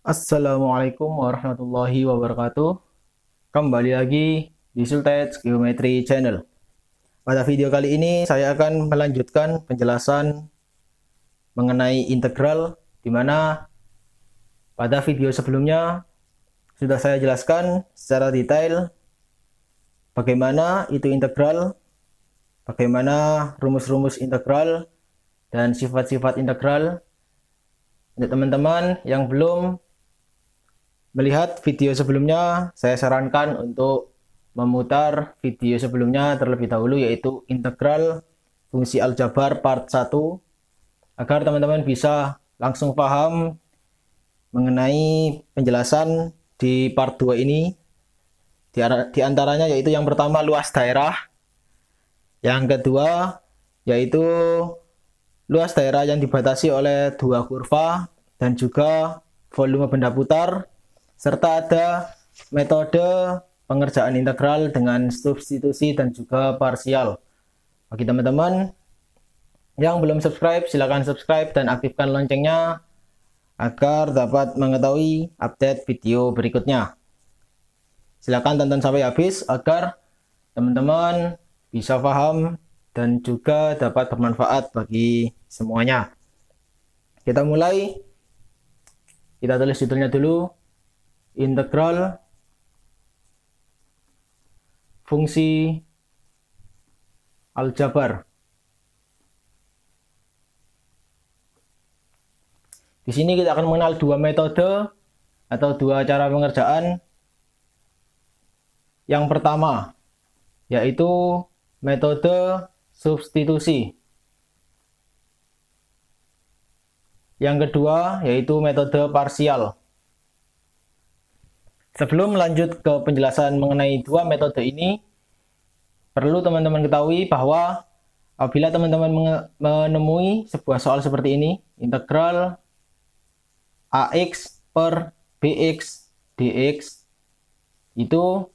Assalamualaikum warahmatullahi wabarakatuh. Kembali lagi di Sultech Geometry Channel. Pada video kali ini saya akan melanjutkan penjelasan mengenai integral, di mana pada video sebelumnya sudah saya jelaskan secara detail bagaimana itu integral, bagaimana rumus-rumus integral, dan sifat-sifat integral. Untuk teman-teman yang belum melihat video sebelumnya, saya sarankan untuk memutar video sebelumnya terlebih dahulu, yaitu integral fungsi aljabar part 1, agar teman-teman bisa langsung paham mengenai penjelasan di part 2 ini. Di antaranya yaitu yang pertama luas daerah, yang kedua yaitu luas daerah yang dibatasi oleh dua kurva dan juga volume benda putar, serta ada metode pengerjaan integral dengan substitusi dan juga parsial. Bagi teman-teman yang belum subscribe, silakan subscribe dan aktifkan loncengnya agar dapat mengetahui update video berikutnya. Silakan tonton sampai habis agar teman-teman bisa paham dan juga dapat bermanfaat bagi semuanya. Kita mulai. Kita tulis judulnya dulu. Integral fungsi aljabar. Di sini kita akan mengenal dua metode atau dua cara pengerjaan. Yang pertama yaitu metode substitusi. Yang kedua yaitu metode parsial. Sebelum lanjut ke penjelasan mengenai dua metode ini, perlu teman-teman ketahui bahwa apabila teman-teman menemui sebuah soal seperti ini, integral AX per BX dx, itu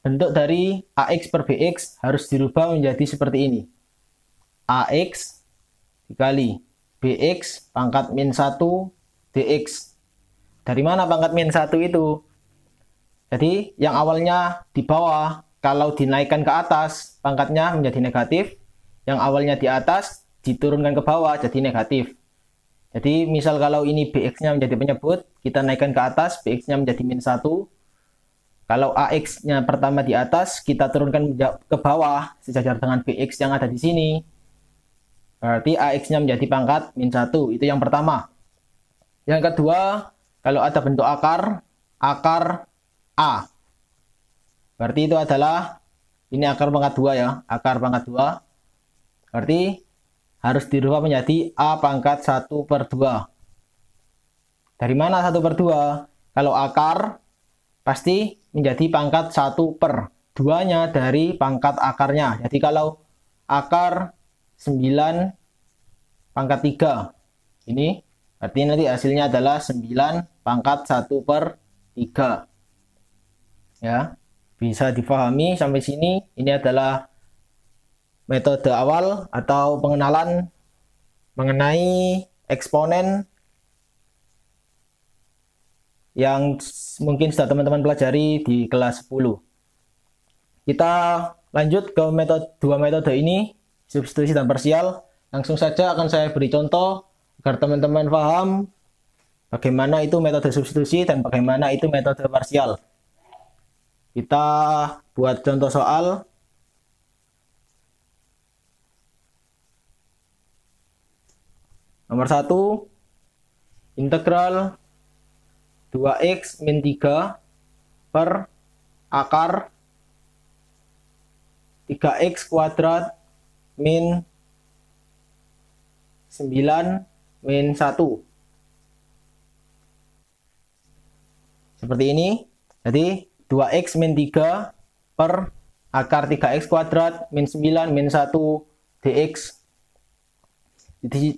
bentuk dari AX per BX harus dirubah menjadi seperti ini. AX dikali BX pangkat min 1 dx. Dari mana pangkat min 1 itu? Jadi yang awalnya di bawah, kalau dinaikkan ke atas, pangkatnya menjadi negatif. Yang awalnya di atas, diturunkan ke bawah, jadi negatif. Jadi misal kalau ini BX-nya menjadi penyebut, kita naikkan ke atas, BX-nya menjadi min 1. Kalau AX-nya pertama di atas, kita turunkan ke bawah, sejajar dengan BX yang ada di sini. Berarti AX-nya menjadi pangkat min 1. Itu yang pertama. Yang kedua, kalau ada bentuk akar A. Berarti itu adalah, ini akar pangkat 2 ya, akar pangkat 2. Berarti harus dirubah menjadi A pangkat 1 per 2. Dari mana 1 per 2? Kalau akar, pasti menjadi pangkat 1 per 2-nya dari pangkat akarnya. Jadi kalau akar 9 pangkat 3, ini berarti nanti hasilnya adalah 9 pangkat 1 per 3. Ya, bisa difahami sampai sini. Ini adalah metode awal atau pengenalan mengenai eksponen yang mungkin sudah teman-teman pelajari di kelas 10. Kita lanjut ke dua metode ini, substitusi dan parsial. Langsung saja akan saya beri contoh agar teman-teman paham bagaimana itu metode substitusi dan bagaimana itu metode parsial. Kita buat contoh soal. Nomor 1, integral 2x min 3 per akar 3x kuadrat min 9 min 1. Seperti ini. Jadi 2x min 3 per akar 3x kuadrat min 9 min 1 dx.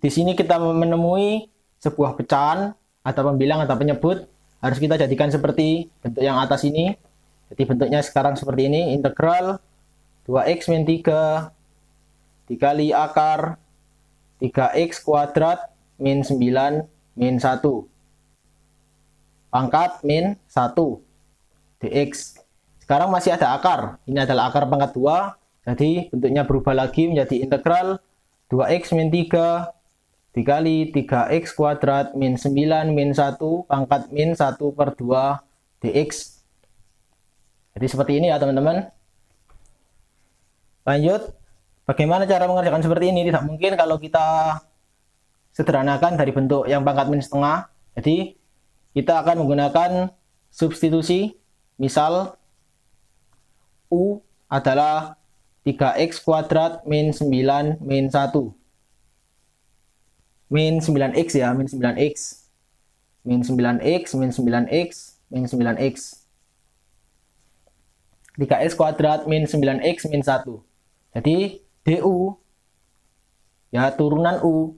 Di sini kita menemui sebuah pecahan atau pembilang atau penyebut. Harus kita jadikan seperti bentuk yang atas ini. Jadi bentuknya sekarang seperti ini. Integral 2x min 3 dikali akar 3x kuadrat min 9 min 1. pangkat min 1 dx. Sekarang masih ada akar. Ini adalah akar pangkat 2. Jadi bentuknya berubah lagi menjadi integral 2x min 3 dikali 3x kuadrat min 9 min 1 pangkat min 1 per 2 dx. Jadi seperti ini ya teman-teman. Lanjut, bagaimana cara mengerjakan seperti ini? Tidak mungkin kalau kita sederhanakan dari bentuk yang pangkat min setengah. Jadi kita akan menggunakan substitusi. Misal U adalah 3x kuadrat min 9 min 1. Min 9x ya, min 9x. Min 9x, min 9x, min 9x. 3x kuadrat min 9x min 1. Jadi du, ya turunan U,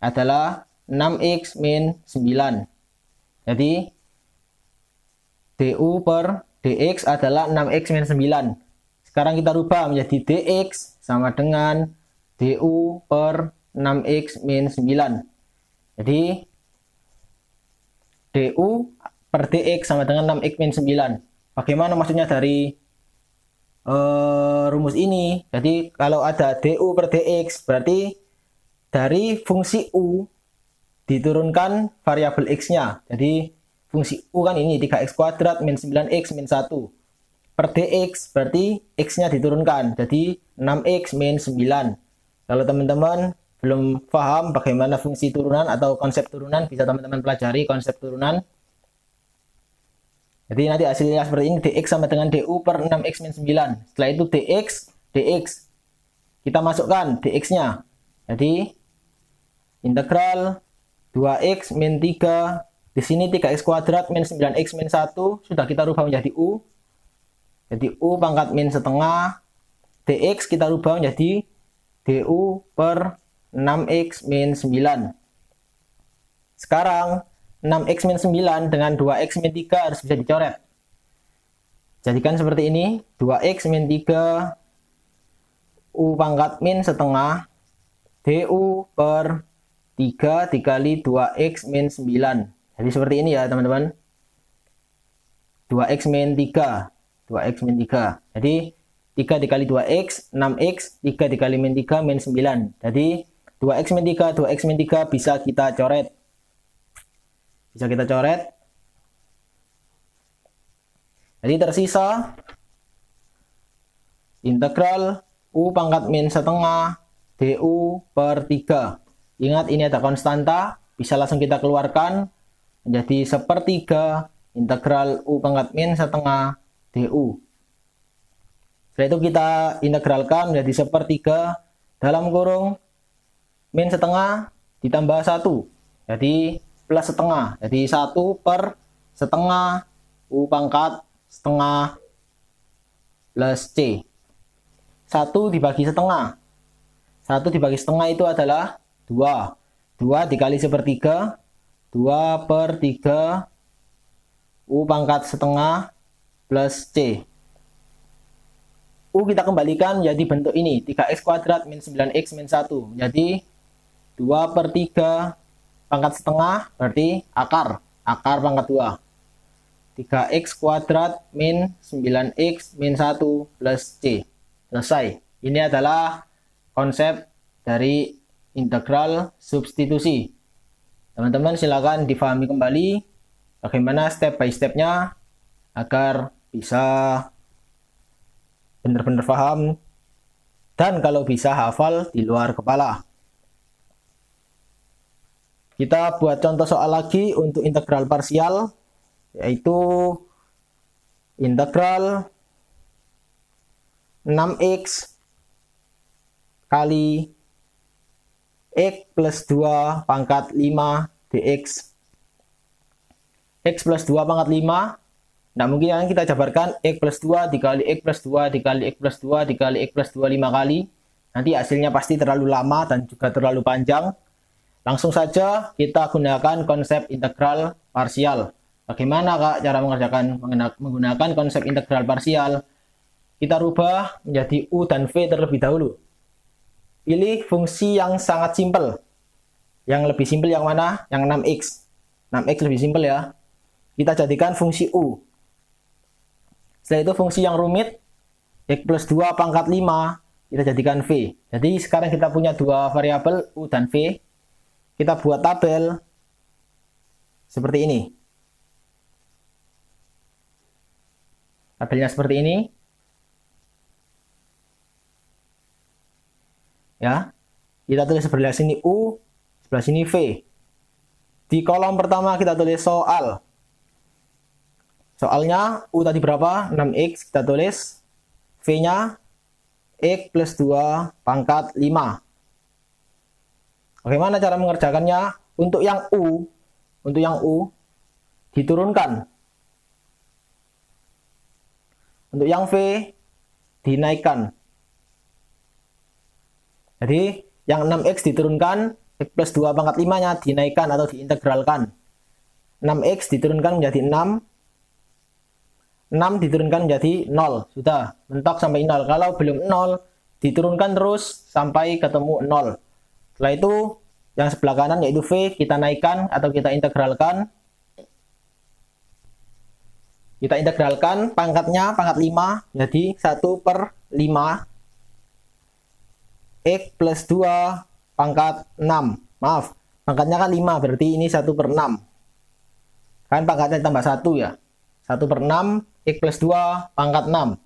adalah 6x min 9. Jadi du per dx adalah 6x min 9. Sekarang kita rubah menjadi dx sama dengan du per 6x min 9. Jadi du per dx sama dengan 6x min 9. Bagaimana maksudnya dari rumus ini? Jadi kalau ada du per dx berarti dari fungsi u diturunkan variabel x-nya. Jadi fungsi u kan ini 3x kuadrat min 9x min 1 per dx berarti x-nya diturunkan. Jadi 6x min 9. Kalau teman-teman belum paham bagaimana fungsi turunan atau konsep turunan, bisa teman-teman pelajari konsep turunan. Jadi nanti hasilnya seperti ini, dx sama dengan du per 6x min 9. Setelah itu dx kita masukkan dx-nya. Jadi integral 2x min 3, di sini 3x kuadrat min 9x min 1, sudah kita rubah menjadi u. Jadi u pangkat min setengah, dx kita rubah menjadi du per 6x min 9. Sekarang 6x min 9 dengan 2x min 3 harus bisa dicoret. Jadikan seperti ini, 2x min 3 u pangkat min setengah du per 3 dikali 2x min 9. Jadi seperti ini ya teman-teman. 2x min 3. 2x min 3. Jadi 3 dikali 2x, 6x, 3 dikali min 3, min 9. Jadi 2x min 3, 2x min 3 bisa kita coret. Bisa kita coret. Jadi tersisa integral u pangkat min setengah du per 3. Ingat ini ada konstanta, bisa langsung kita keluarkan menjadi sepertiga integral u pangkat min setengah du. Setelah itu kita integralkan menjadi sepertiga dalam kurung min setengah ditambah 1. Jadi plus setengah. Jadi 1 per setengah u pangkat setengah plus c. 1 dibagi setengah. 1 dibagi setengah itu adalah 2. 2 dikali sepertiga. 2 per 3 u pangkat setengah plus c. U kita kembalikan menjadi bentuk ini, 3x kuadrat min 9x min 1. Jadi 2 per 3 pangkat setengah berarti akar pangkat 2. 3x kuadrat min 9x min 1 plus c. Selesai. Ini adalah konsep dari integral substitusi. Teman-teman silakan difahami kembali bagaimana step by stepnya agar bisa benar-benar paham dan kalau bisa hafal di luar kepala. Kita buat contoh soal lagi untuk integral parsial, yaitu integral 6x kali x plus 2 pangkat 5 dx. X plus 2 pangkat 5. Nah, mungkin yang kita jabarkan x plus 2 dikali x plus 2 dikali x plus 2 dikali x plus 2 5 kali. Nanti hasilnya pasti terlalu lama dan juga terlalu panjang. Langsung saja kita gunakan konsep integral parsial. Bagaimana Kak cara mengerjakan menggunakan konsep integral parsial? Kita rubah menjadi u dan v terlebih dahulu. Pilih fungsi yang sangat simpel. Yang lebih simpel yang mana? Yang 6x. 6x lebih simpel ya. kita jadikan fungsi U. Setelah itu fungsi yang rumit, X plus 2 pangkat 5, kita jadikan V. Jadi sekarang kita punya dua variabel U dan V. Kita buat tabel seperti ini. Tabelnya seperti ini. Ya. Kita tulis sebelah sini U, sebelah sini V. Di kolom pertama kita tulis soal. Soalnya U tadi berapa? 6X, kita tulis V-nya X plus 2 pangkat 5. Bagaimana cara mengerjakannya? Untuk yang U diturunkan. Untuk yang V dinaikkan. Jadi yang 6X diturunkan, X plus 2 pangkat 5-nya dinaikkan atau diintegralkan. 6X diturunkan menjadi 6. 6 diturunkan menjadi 0. Sudah, mentok sampai 0. Kalau belum 0, diturunkan terus sampai ketemu 0. Setelah itu, yang sebelah kanan yaitu V, kita naikkan atau kita integralkan. Kita integralkan pangkatnya, pangkat 5, jadi 1/5. X plus 2 pangkat 6. Maaf, pangkatnya kan 5, berarti ini 1/6. Kan pangkatnya tambah 1 ya. 1/6 X plus 2 pangkat 6.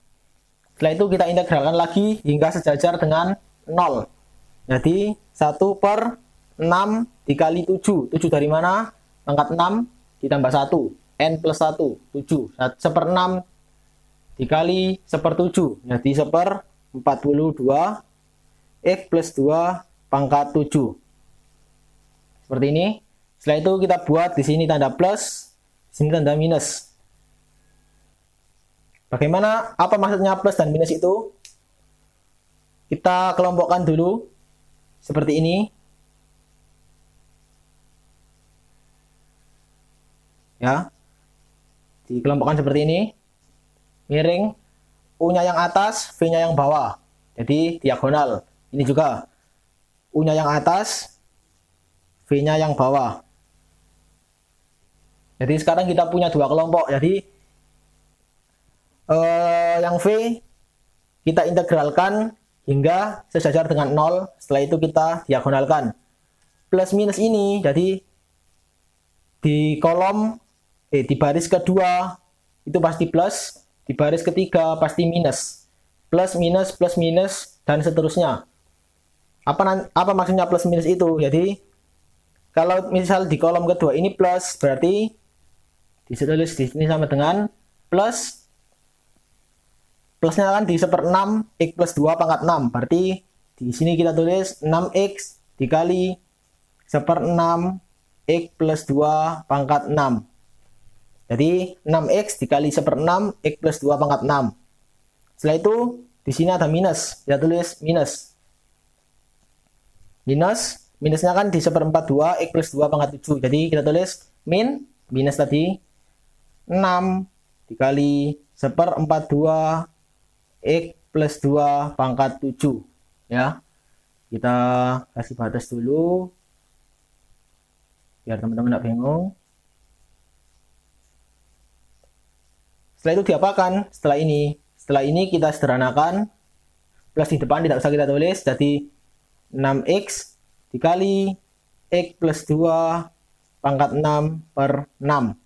Setelah itu kita integralkan lagi hingga sejajar dengan 0. Jadi 1/6 dikali 7. 7 dari mana? Pangkat 6 ditambah 1. N plus 1, 7. 1/6 dikali 1/7. Jadi 1/42 X plus 2 pangkat 7. Seperti ini. Setelah itu kita buat di sini tanda plus, di sini tanda minus. Bagaimana? Apa maksudnya plus dan minus itu? Kita kelompokkan dulu seperti ini. Ya. Dikelompokkan seperti ini. Miring. U-nya yang atas, V-nya yang bawah. Jadi diagonal. Ini juga U-nya yang atas, V-nya yang bawah. Jadi sekarang kita punya dua kelompok. Jadi yang V kita integralkan hingga sejajar dengan 0. Setelah itu kita diagonalkan. Plus minus ini, jadi di kolom di baris kedua itu pasti plus, di baris ketiga pasti minus. Plus minus dan seterusnya. Apa maksudnya plus minus itu? Jadi kalau misal di kolom kedua ini plus, berarti ditulis di sini sama dengan plus. Plusnya kan di 1/6 X plus 2 pangkat 6. Berarti di sini kita tulis 6X dikali 1/6 X plus 2 pangkat 6. Jadi 6X dikali 1/6 X plus 2 pangkat 6. Setelah itu di sini ada minus. Kita tulis minus. Minusnya kan di 1/42 X plus 2 pangkat 7. Jadi kita tulis minus tadi 6 dikali 1/42 X plus 2 pangkat 7. Ya. Kita kasih batas dulu. Biar teman-teman tidak bingung. Setelah itu diapakan? Setelah ini kita sederhanakan. Plus di depan tidak usah kita tulis. Jadi 6X dikali X plus 2 pangkat 6/6.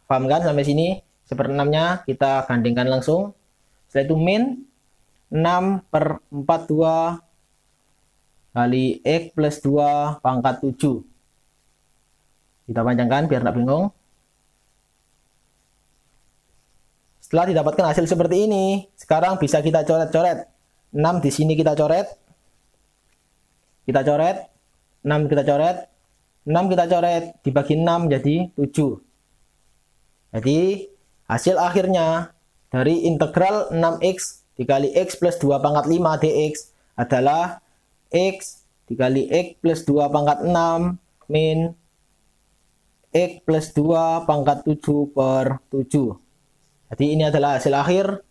Paham kan sampai sini? 1/6-nya kita gandingkan langsung. Setelah itu min 6/42 kali X plus 2 pangkat 7. Kita panjangkan biar tidak bingung. Setelah didapatkan hasil seperti ini, sekarang bisa kita coret-coret. 6 di sini kita coret. 6 kita coret. 6 kita coret. Dibagi 6 jadi 7. Jadi hasil akhirnya dari integral 6X dikali X plus 2 pangkat 5 dx adalah X dikali X plus 2 pangkat 6 min X plus 2 pangkat 7/7. Jadi ini adalah hasil akhir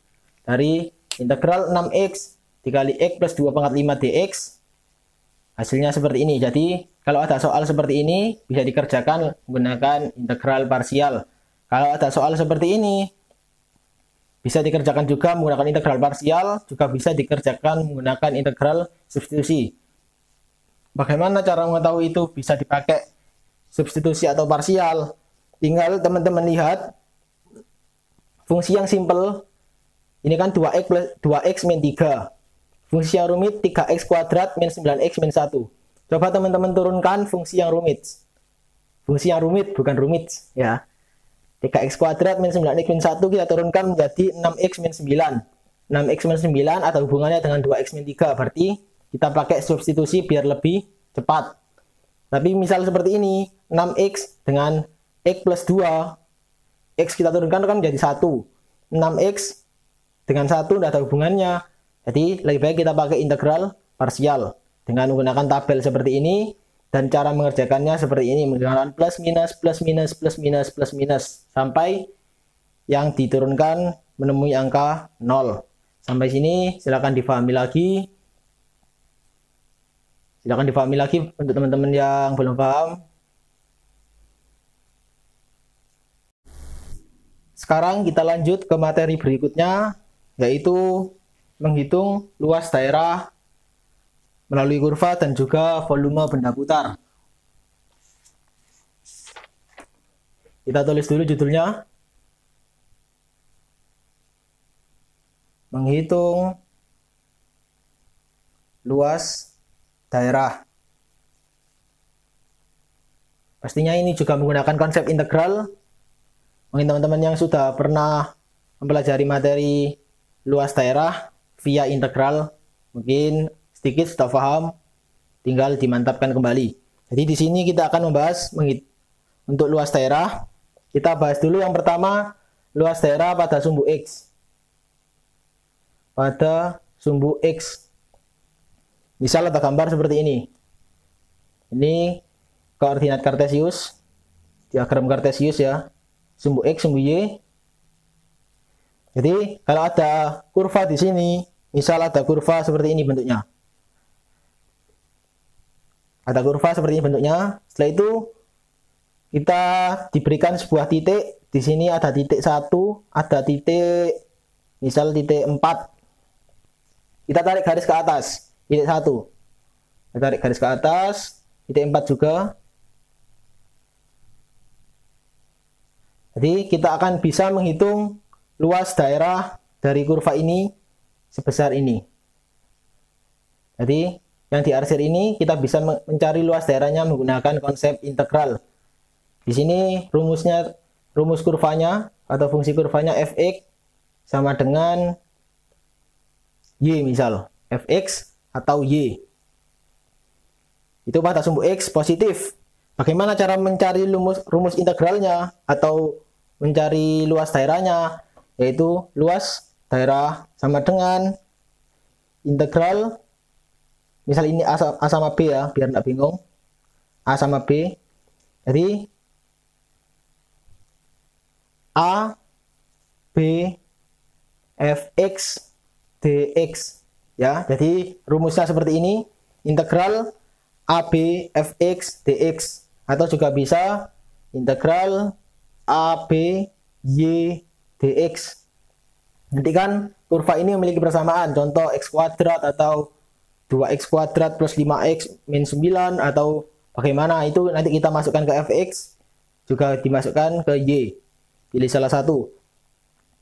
dari integral 6X dikali X plus 2 pangkat 5 dx. Hasilnya seperti ini. Jadi kalau ada soal seperti ini bisa dikerjakan menggunakan integral parsial. Kalau ada soal seperti ini, bisa dikerjakan juga menggunakan integral parsial, juga bisa dikerjakan menggunakan integral substitusi. Bagaimana cara mengetahui itu bisa dipakai substitusi atau parsial? Tinggal teman-teman lihat fungsi yang simple. Ini kan 2x min 3. Fungsi yang rumit 3x kuadrat min 9x min 1. Coba teman-teman turunkan fungsi yang rumit. Fungsi yang rumit, bukan rumit ya. 3x kuadrat min 9x min 1 kita turunkan menjadi 6x min 9. 6x min 9 ada hubungannya dengan 2x min 3. Berarti kita pakai substitusi biar lebih cepat. Tapi misal seperti ini, 6x dengan x plus 2. X kita turunkan kan menjadi 1. 6x dengan 1 tidak ada hubungannya. Jadi lebih baik kita pakai integral parsial. Dengan menggunakan tabel seperti ini. Dan cara mengerjakannya seperti ini, menggunakan plus minus, plus minus, plus minus, plus minus, sampai yang diturunkan menemui angka 0. Sampai sini silakan difahami lagi. Silakan difahami lagi untuk teman-teman yang belum paham. Sekarang kita lanjut ke materi berikutnya, yaitu menghitung luas daerah melalui kurva dan juga volume benda putar. Kita tulis dulu judulnya. Menghitung luas daerah. Pastinya ini juga menggunakan konsep integral. Mungkin teman-teman yang sudah pernah mempelajari materi luas daerah via integral, mungkin sedikit sudah paham, tinggal dimantapkan kembali. Jadi di sini kita akan membahas untuk luas daerah. Kita bahas dulu yang pertama, luas daerah pada sumbu X. Pada sumbu X. Misal ada gambar seperti ini. Ini koordinat kartesius, diagram kartesius ya. Sumbu X, sumbu Y. Jadi kalau ada kurva di sini, misal ada kurva seperti ini bentuknya. Ada kurva seperti ini bentuknya. Setelah itu kita diberikan sebuah titik. Di sini ada titik 1, ada titik misal titik 4. Kita tarik garis ke atas. Titik 1. Kita tarik garis ke atas, titik 4 juga. Jadi kita akan bisa menghitung luas daerah dari kurva ini sebesar ini. Jadi yang diarsir ini kita bisa mencari luas daerahnya menggunakan konsep integral. Di sini rumus kurvanya atau fungsi kurvanya fx sama dengan y misal. Fx atau y. Itu pada sumbu x positif. Bagaimana cara mencari rumus integralnya atau mencari luas daerahnya? Yaitu luas daerah sama dengan integral. Misal ini A sama B ya, biar tidak bingung. A sama B. Jadi A, B, Fx, Dx. Ya, jadi rumusnya seperti ini. Integral AB, Fx, Dx. Atau juga bisa integral AB, Y, Dx. Nanti kan kurva ini memiliki persamaan. Contoh x kuadrat atau 2x kuadrat plus 5x min 9 atau bagaimana, itu nanti kita masukkan ke fx, juga dimasukkan ke y. Pilih salah satu.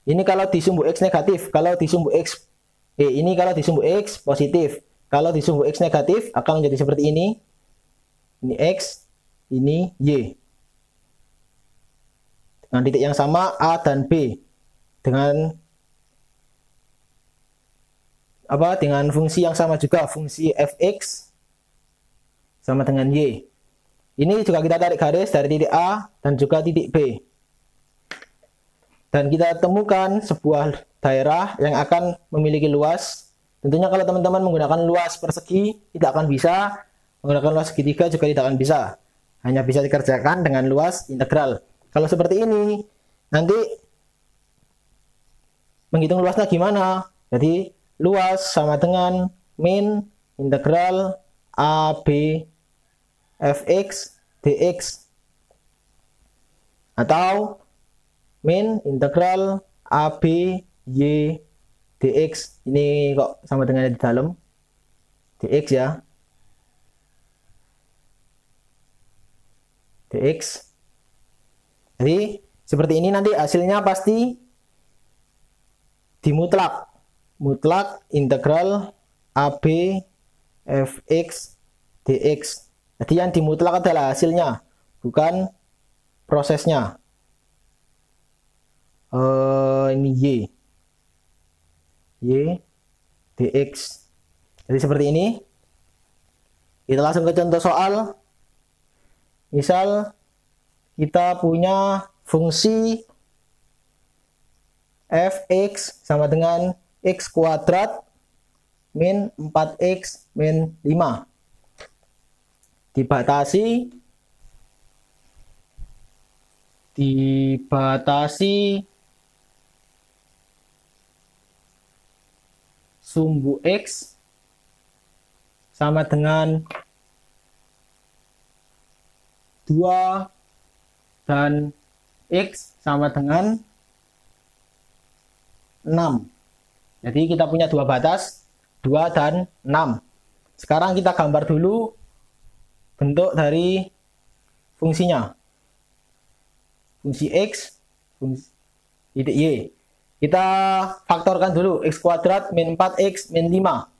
Ini kalau di sumbu x negatif, kalau di sumbu x ini kalau di sumbu x positif. Kalau di sumbu x negatif akan menjadi seperti ini. Ini x, ini y. Dengan titik yang sama A dan B. Dengan fungsi yang sama juga, fungsi fx sama dengan y. Ini juga kita tarik garis dari titik A dan juga titik B. Dan kita temukan sebuah daerah yang akan memiliki luas. Tentunya kalau teman-teman menggunakan luas persegi tidak akan bisa, menggunakan luas segitiga juga tidak akan bisa. Hanya bisa dikerjakan dengan luas integral. Kalau seperti ini, nanti menghitung luasnya gimana? Jadi luas sama dengan min integral AB fx dx. Atau min integral AB Y dx. Ini kok sama dengan di dalam dx ya, dx. Jadi seperti ini nanti hasilnya pasti dimutlak, mutlak integral AB fx dx. Jadi yang dimutlak adalah hasilnya, bukan prosesnya. Ini y dx. Jadi seperti ini. Kita langsung ke contoh soal. Misal kita punya fungsi fx sama dengan x kuadrat min 4x min 5 dibatasi sumbu x sama dengan 2 dan x sama dengan 6. Jadi kita punya dua batas, 2 dan 6. Sekarang kita gambar dulu bentuk dari fungsinya. Fungsi x, fungsi titik y. Kita faktorkan dulu, x kuadrat min 4x min 5.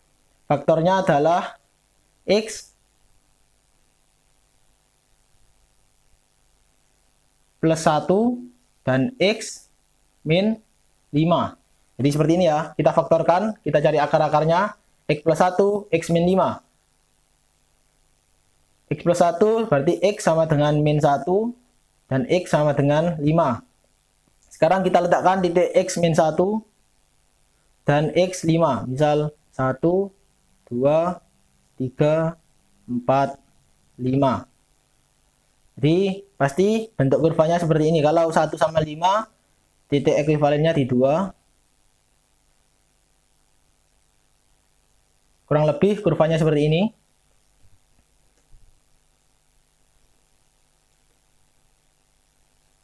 Faktornya adalah x plus 1 dan x min 5. Jadi seperti ini ya, kita faktorkan, kita cari akar-akarnya, x plus 1, x min 5. X plus 1 berarti x sama dengan min 1, dan x sama dengan 5. Sekarang kita letakkan titik x min 1 dan x 5. Misal 1, 2, 3, 4, 5. Jadi pasti bentuk kurvanya seperti ini. Kalau 1 sama 5, titik ekuivalennya di 2. Kurang lebih kurvanya seperti ini.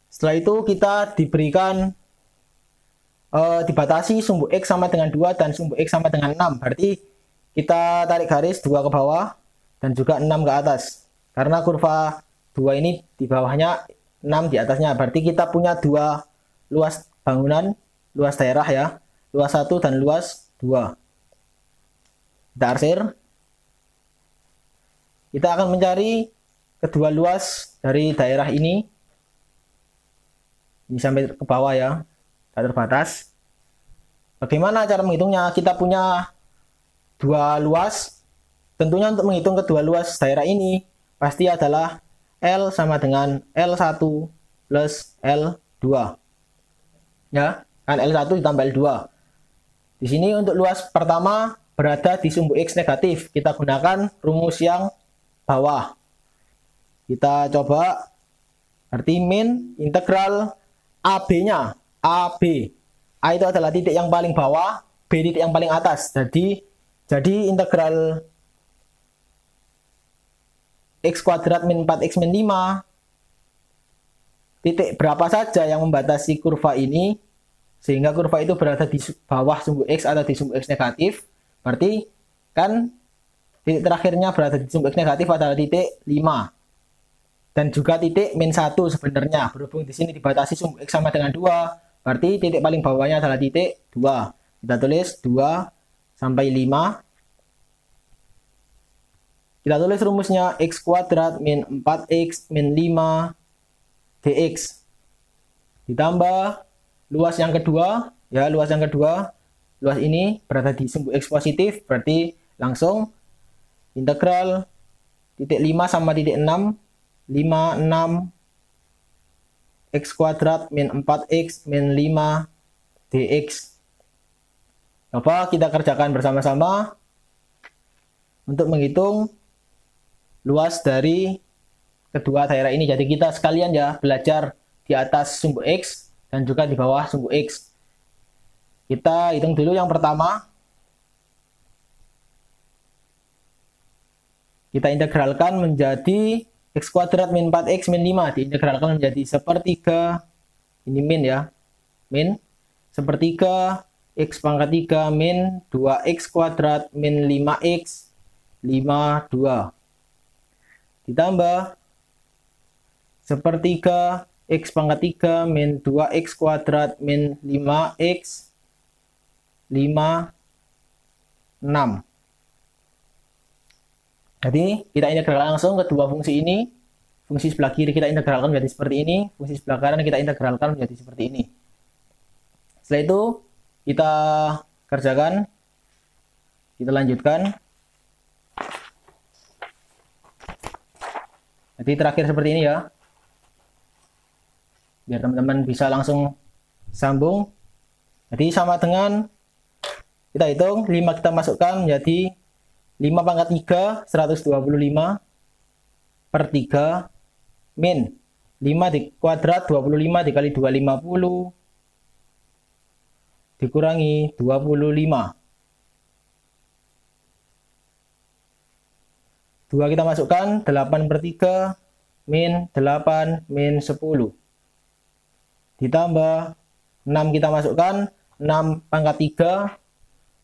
Setelah itu kita diberikan dibatasi sumbu x sama dengan 2 dan sumbu x sama dengan 6. Berarti kita tarik garis 2 ke bawah dan juga 6 ke atas. Karena kurva 2 ini di bawahnya, 6 di atasnya. Berarti kita punya dua luas bangunan, luas daerah ya. Luas 1 dan luas 2. Kita arsir. Kita akan mencari kedua luas dari daerah ini. Ini sampai ke bawah ya, tak terbatas. Bagaimana cara menghitungnya? Kita punya dua luas. Tentunya untuk menghitung kedua luas daerah ini pasti adalah L sama dengan L1 plus L2. Ya, kan L1 ditambah L2. Di sini untuk luas pertama berada di sumbu X negatif. Kita gunakan rumus yang bawah. Kita coba, berarti min integral AB-nya, AB. A itu adalah titik yang paling bawah, B titik yang paling atas. Jadi integral x kuadrat min 4x min 5, titik berapa saja yang membatasi kurva ini, sehingga kurva itu berada di bawah sumbu X atau di sumbu X negatif. Berarti kan titik terakhirnya berada di sumbu X negatif adalah titik 5. Dan juga titik min 1 sebenarnya. Berhubung di sini dibatasi sumbu X sama dengan 2, berarti titik paling bawahnya adalah titik 2. Kita tulis 2 sampai 5. Kita tulis rumusnya x kuadrat min 4x min 5 dx. Ditambah luas yang kedua, ya luas yang kedua. Luas ini berada di sumbu X positif, berarti langsung integral titik 5 sama titik 6. 5, 6 x kuadrat min 4x min 5 dx. Coba kita kerjakan bersama-sama untuk menghitung luas dari kedua daerah ini. Jadi kita sekalian ya belajar di atas sumbu X dan juga di bawah sumbu X. Kita hitung dulu yang pertama. Kita integralkan menjadi x kuadrat min 4x min 5. Diintegralkan menjadi sepertiga Ini min ya. Min sepertiga X pangkat 3 min 2X kuadrat min 5X 52. Ditambah sepertiga X pangkat 3 min 2X kuadrat min 5X 56. Jadi kita integralkan langsung kedua fungsi ini. Fungsi sebelah kiri kita integralkan menjadi seperti ini. Fungsi sebelah kanan kita integralkan menjadi seperti ini. Setelah itu kita kerjakan. Kita lanjutkan. Jadi terakhir seperti ini ya. Biar teman-teman bisa langsung sambung. Jadi sama dengan kita hitung 5 kita masukkan menjadi 5 pangkat 3 125 per 3 min 5 di kuadrat 25 dikali 2 50 dikurangi 25. 2 kita masukkan 8 per 3 min 8 min 10 ditambah 6 kita masukkan 6 pangkat 3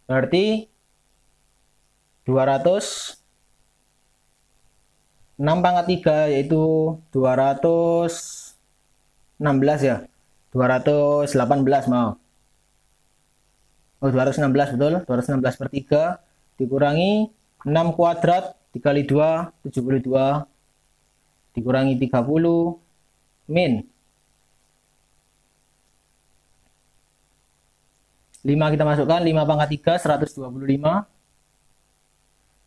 berarti 200. 6 pangkat 3 yaitu 216 ya. 218 maaf. Oh 216 betul. 216 per 3 dikurangi 6 kuadrat dikali 2 72 dikurangi 30 min 5 kita masukkan 5 pangkat 3 125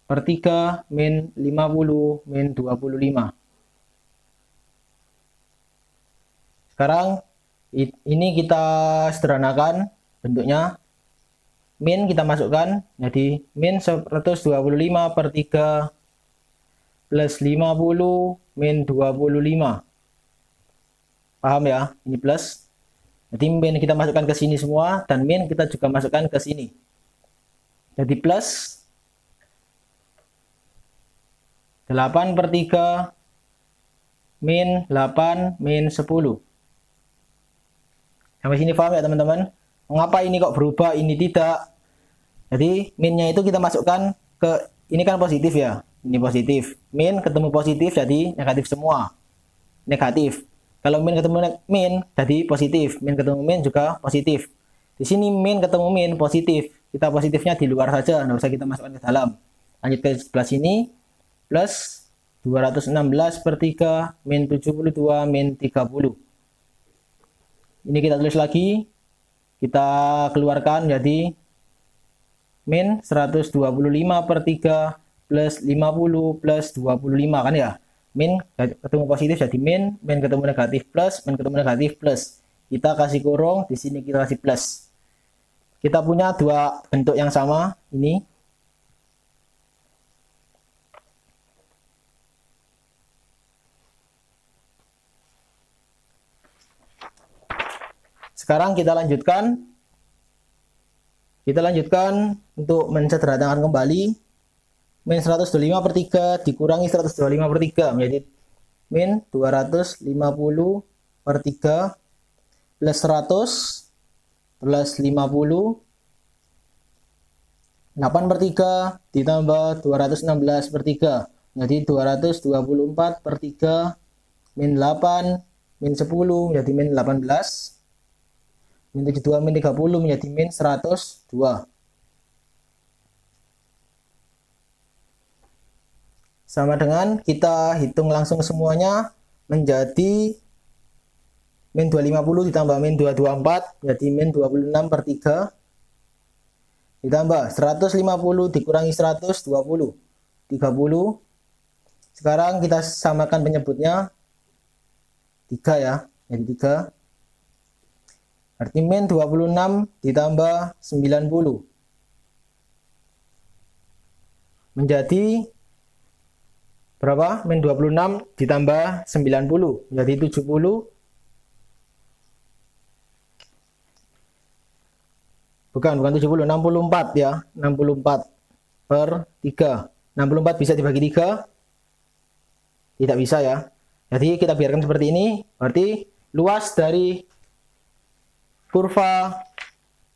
per 3 min 50 min 25. Sekarang ini kita sederhanakan bentuknya. Min kita masukkan jadi min 125 per 3 plus 50 min 25. Paham ya? Ini plus. Jadi min kita masukkan ke sini semua dan min kita juga masukkan ke sini. Jadi plus 8 per 3 min 8 min 10. Sampai sini paham ya teman-teman? Mengapa ini kok berubah, ini tidak? Jadi minnya itu kita masukkan ke, ini kan positif ya. Ini positif. Min ketemu positif jadi negatif semua. Negatif. Kalau min ketemu min jadi positif. Min ketemu min juga positif. Di sini min ketemu min positif. Kita positifnya di luar saja, nggak usah kita masukkan ke dalam. Lanjut ke sebelah sini. Plus 216 per 3 min 72 min 30. Ini kita tulis lagi. Kita keluarkan jadi min 125 per 3 plus 50 plus 25 kan ya. Min ketemu positif jadi min, min ketemu negatif plus, min ketemu negatif plus. Kita kasih kurung, di sini kita kasih plus. Kita punya dua bentuk yang sama ini. Sekarang kita lanjutkan. Kita lanjutkan untuk mensederhanakan kembali. Min 125 per 3 dikurangi 125 per 3 menjadi min 250 per 3 plus 100 plus 50 8 per 3 ditambah 216 per 3 jadi 224 per 3 min 8 min 10 menjadi min 18 min 72 min 30 menjadi min 102. Sama dengan kita hitung langsung semuanya menjadi min 250 ditambah min 224 jadi min 26 per 3 ditambah 150 dikurangi 120 30. Sekarang kita samakan penyebutnya 3 ya, jadi 3 arti min 26 ditambah 90 menjadi berapa? Min 26 ditambah 90 menjadi 70. Bukan 70, 64 ya. 64 per 3. 64 bisa dibagi 3? Tidak bisa ya. Jadi kita biarkan seperti ini. Berarti luas dari kurva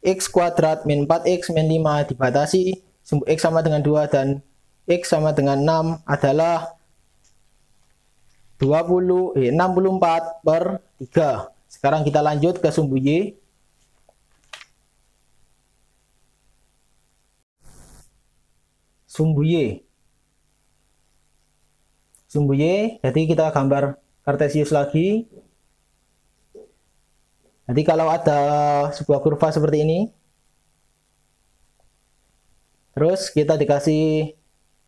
x kuadrat min 4x min 5 dibatasi sumbu x sama dengan 2 dan x sama dengan 6 adalah 64 per 3. Sekarang kita lanjut ke sumbu y. Sumbu y. Sumbu y, jadi kita gambar kartesius lagi. Jadi kalau ada sebuah kurva seperti ini, terus kita dikasih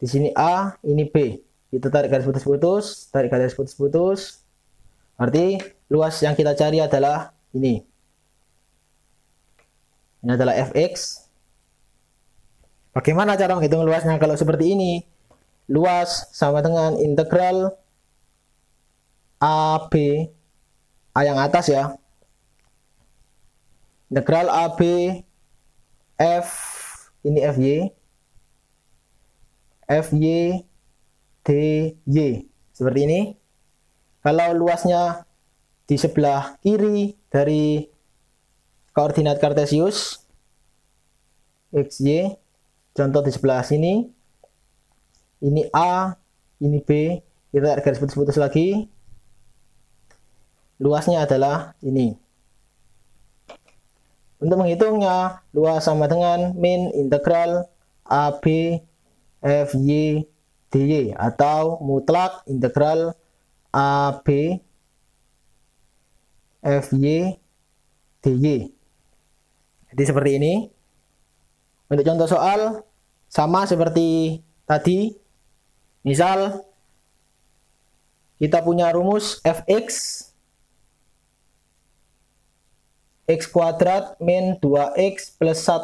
di sini A, ini B. Kita tarik garis putus-putus, tarik garis putus-putus. Berarti luas yang kita cari adalah ini. Ini adalah fx. Bagaimana cara menghitung luasnya kalau seperti ini? Luas sama dengan integral AB, A yang atas ya. Integral AB F, ini FY. FY dy. Seperti ini. Kalau luasnya di sebelah kiri dari koordinat kartesius xy, contoh di sebelah sini, ini A, ini B, kita tarik garis putus-putus lagi. Luasnya adalah ini. Untuk menghitungnya, luas sama dengan min integral AB FY dy atau mutlak integral AB FY dy. Jadi seperti ini. Untuk contoh soal sama seperti tadi. Misal kita punya rumus fx x kuadrat min 2x plus 1.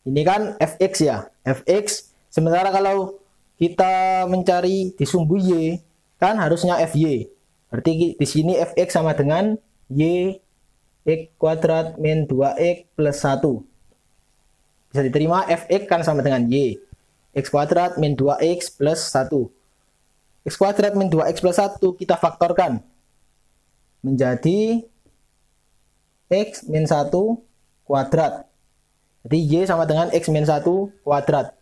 Ini kan fx ya, fx. Sementara kalau kita mencari di sumbu y, kan harusnya fy. Berarti di sini fx sama dengan y x kuadrat min 2x plus 1. Bisa diterima, fx kan sama dengan y. X kuadrat min 2x plus 1. X kuadrat min 2x plus 1 kita faktorkan menjadi x min 1 kuadrat. Jadi y sama dengan x min 1 kuadrat.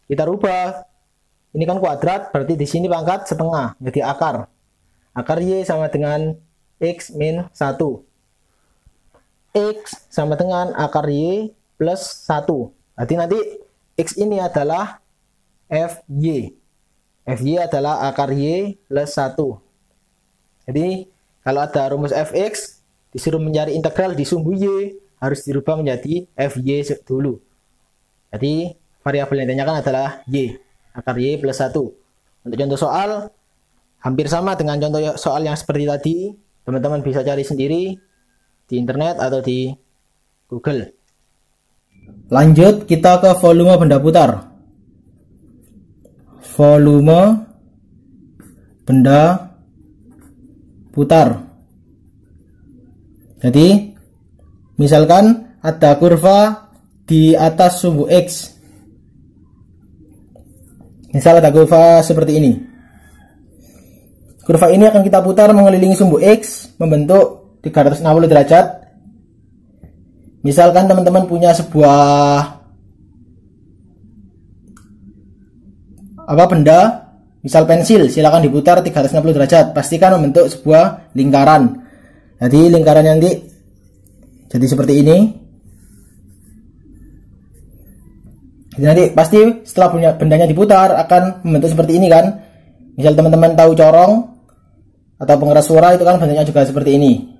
Kita rubah. Ini kan kuadrat, berarti di sini pangkat setengah, jadi akar. Akar y sama dengan x min 1. X sama dengan akar y plus 1. Berarti nanti x ini adalah fy. Fy adalah akar y plus 1. Jadi kalau ada rumus fx, disuruh mencari integral di sumbu y, harus dirubah menjadi fy dulu. Jadi variabel yang ditanyakan adalah y, akar y plus 1. Untuk contoh soal, hampir sama dengan contoh soal yang seperti tadi. Teman-teman bisa cari sendiri di internet atau di Google. Lanjut kita ke volume benda putar. Volume benda putar. Jadi misalkan ada kurva di atas sumbu x. Misal ada kurva seperti ini. Kurva ini akan kita putar mengelilingi sumbu x membentuk 360 derajat. Misalkan teman-teman punya sebuah benda, misal pensil, silakan diputar 360 derajat, pastikan membentuk sebuah lingkaran. Jadi lingkaran nanti jadi seperti ini. Jadi nanti pasti setelah bendanya diputar akan membentuk seperti ini kan. Misal teman-teman tahu corong atau pengeras suara, itu kan bentuknya juga seperti ini.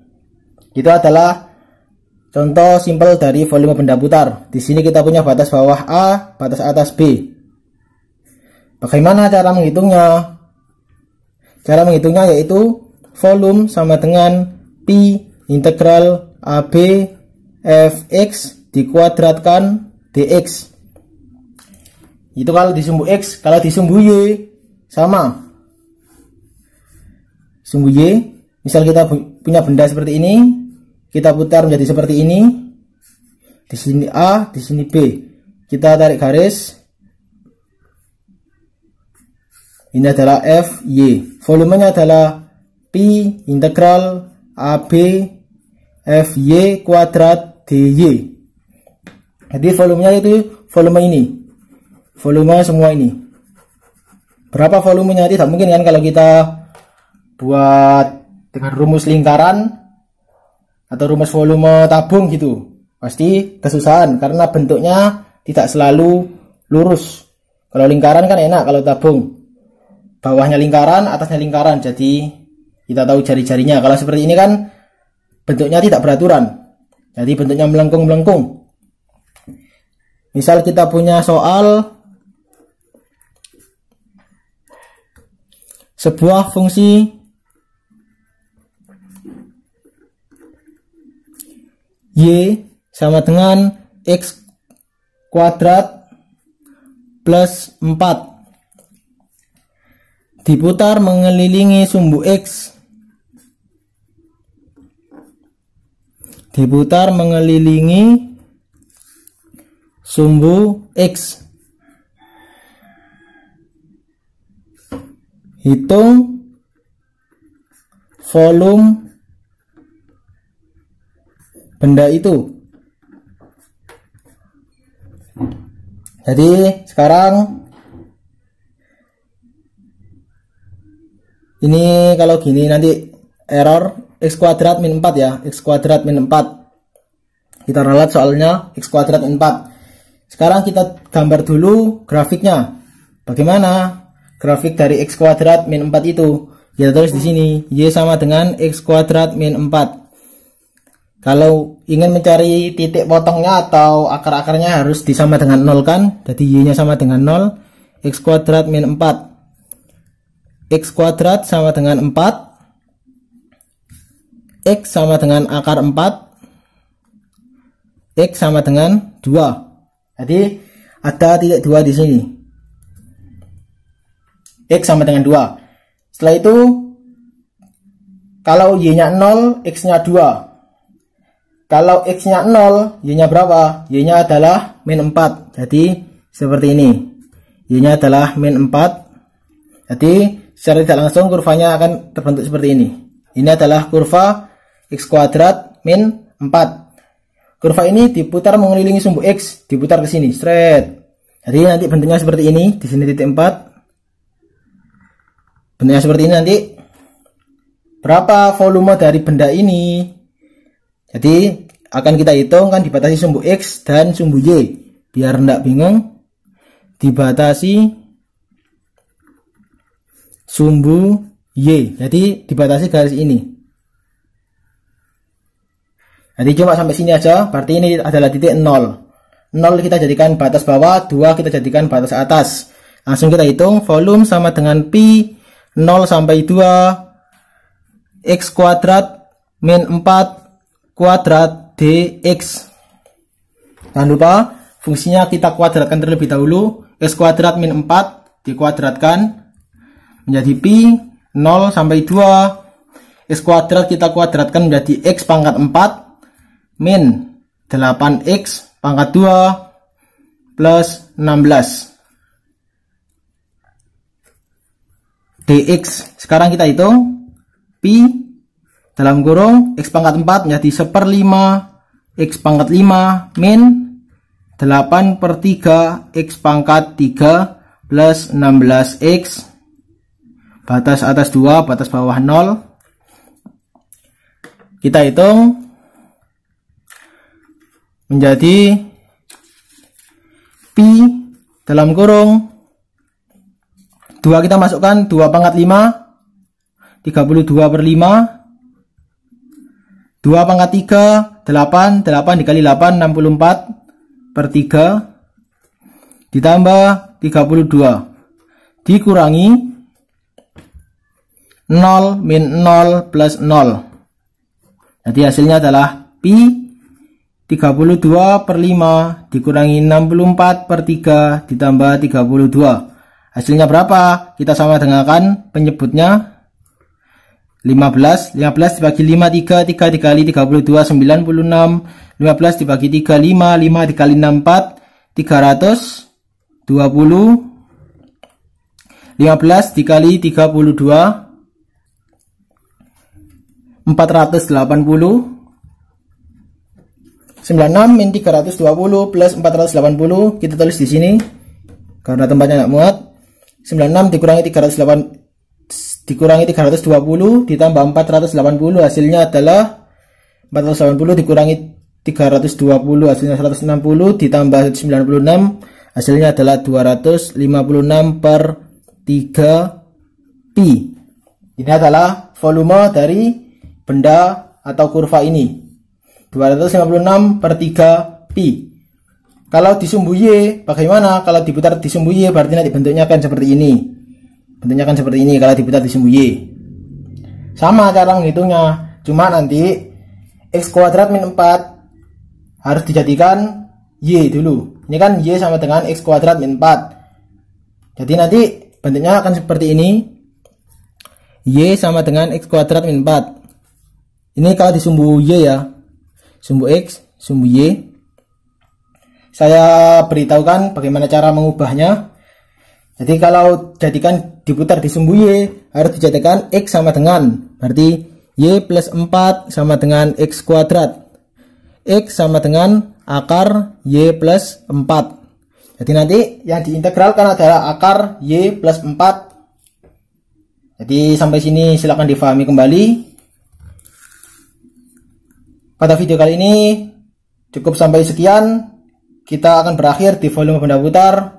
Itu adalah contoh simpel dari volume benda putar. Di sini kita punya batas bawah A, batas atas B. Bagaimana cara menghitungnya? Cara menghitungnya yaitu volume sama dengan pi integral AB fx dikuadratkan dx. Itu kalau di sumbu x. Kalau di sumbu y sama. Sumbu y, misal kita punya benda seperti ini, kita putar menjadi seperti ini. Di sini A, di sini B. Kita tarik garis. Ini adalah fy. Volumenya adalah pi integral AB FY kuadrat DY. Jadi volumenya itu volume ini. Volume semua ini. Berapa volumenya? Tidak mungkin kan kalau kita buat dengan rumus lingkaran atau rumus volume tabung gitu. Pasti kesusahan karena bentuknya tidak selalu lurus. Kalau lingkaran kan enak, kalau tabung bawahnya lingkaran, atasnya lingkaran, jadi kita tahu jari-jarinya. Kalau seperti ini kan bentuknya tidak beraturan, jadi bentuknya melengkung-melengkung. Misal kita punya soal sebuah fungsi Y sama dengan X kuadrat plus 4 diputar mengelilingi sumbu X. Diputar mengelilingi sumbu X. Hitung volume benda itu. Jadi sekarang ini kalau gini nanti error X kuadrat min 4 ya, X kuadrat min 4. Kita ralat soalnya X kuadrat min 4. Sekarang kita gambar dulu grafiknya. Bagaimana grafik dari X kuadrat min 4 itu? Kita tulis di sini Y sama dengan X kuadrat min 4. Kalau ingin mencari titik potongnya atau akar-akarnya harus disama dengan 0 kan? Jadi Y-nya sama dengan 0. X kuadrat min 4. X kuadrat sama dengan 4. X sama dengan akar 4. X sama dengan 2. Jadi ada titik 2 di sini. X sama dengan 2. Setelah itu kalau Y-nya 0, X-nya 2. Kalau X-nya 0, Y-nya berapa? Y-nya adalah min 4. Jadi seperti ini. Y-nya adalah min 4. Jadi secara tidak langsung kurvanya akan terbentuk seperti ini. Ini adalah kurva X kuadrat min 4. Kurva ini diputar mengelilingi sumbu X, diputar ke sini, straight. Jadi nanti bentuknya seperti ini. Di sini titik 4. Bentuknya seperti ini nanti. Berapa volume dari benda ini? Jadi akan kita hitung kan dibatasi sumbu X dan sumbu Y. Biar tidak bingung, dibatasi sumbu Y. Jadi dibatasi garis ini. Jadi cuma sampai sini aja. Berarti ini adalah titik 0. 0 kita jadikan batas bawah, 2 kita jadikan batas atas. Langsung kita hitung volume sama dengan pi 0 sampai 2 X kuadrat min 4 kuadrat dx. Jangan lupa fungsinya kita kuadratkan terlebih dahulu. X kuadrat min 4 dikuadratkan menjadi pi 0 sampai 2. X kuadrat kita kuadratkan menjadi X pangkat 4 min 8X pangkat 2 plus 16 dx. Sekarang kita hitung pi dalam kurung X pangkat 4 menjadi 1/5 X pangkat 5 min 8/3 X pangkat 3 plus 16X. Batas atas 2, batas bawah 0. Kita hitung menjadi pi dalam kurung 2 kita masukkan 2 pangkat 5 32/5. 2 pangkat 3 8 dikali 8 64/3 ditambah 32 dikurangi 0 min 0 plus 0. Jadi hasilnya adalah pi 32/5 dikurangi 64/3 ditambah 32. Hasilnya berapa? Kita sama dengarkan penyebutnya. 15 dibagi 5 3 dikali 32 96. 15 dibagi 3 5 dikali 6 4 320. 15 dikali 32 480. 96 min 320 plus 480, kita tulis di sini karena tempatnya nggak muat. 96 dikurangi 320 ditambah 480, hasilnya adalah 480 dikurangi 320, hasilnya 160, ditambah 96, hasilnya adalah 256 per 3 pi. Ini adalah volume dari benda atau kurva ini, 256 per 3 pi. Kalau di sumbu Y bagaimana? Kalau diputar di sumbu Y berarti nanti bentuknya akan seperti ini. Bentuknya akan seperti ini kalau diputar di sumbu Y. Sama cara menghitungnya, cuma nanti x kuadrat min 4 harus dijadikan Y dulu. Ini kan Y sama dengan x kuadrat min 4. Jadi nanti bentuknya akan seperti ini. Y sama dengan x kuadrat min 4. Ini kalau di sumbu Y ya. Sumbu X, sumbu Y. Saya beritahukan bagaimana cara mengubahnya. Jadi kalau jadikan diputar di sumbu Y harus dijadikan X sama dengan, berarti Y plus 4 sama dengan X kuadrat. X sama dengan akar Y plus 4. Jadi nanti yang diintegralkan adalah akar Y plus 4. Jadi sampai sini silakan difahami kembali. Pada video kali ini cukup sampai sekian. Kita akan berakhir di volume benda putar.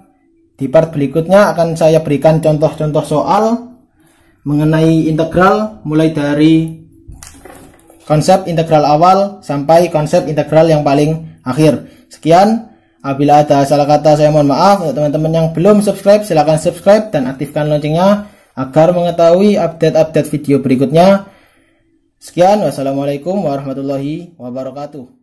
Di part berikutnya akan saya berikan contoh-contoh soal mengenai integral, mulai dari konsep integral awal sampai konsep integral yang paling akhir. Sekian, apabila ada salah kata saya mohon maaf. Untuk teman-teman yang belum subscribe, silahkan subscribe dan aktifkan loncengnya agar mengetahui update-update video berikutnya. Sekian, wassalamualaikum warahmatullahi wabarakatuh.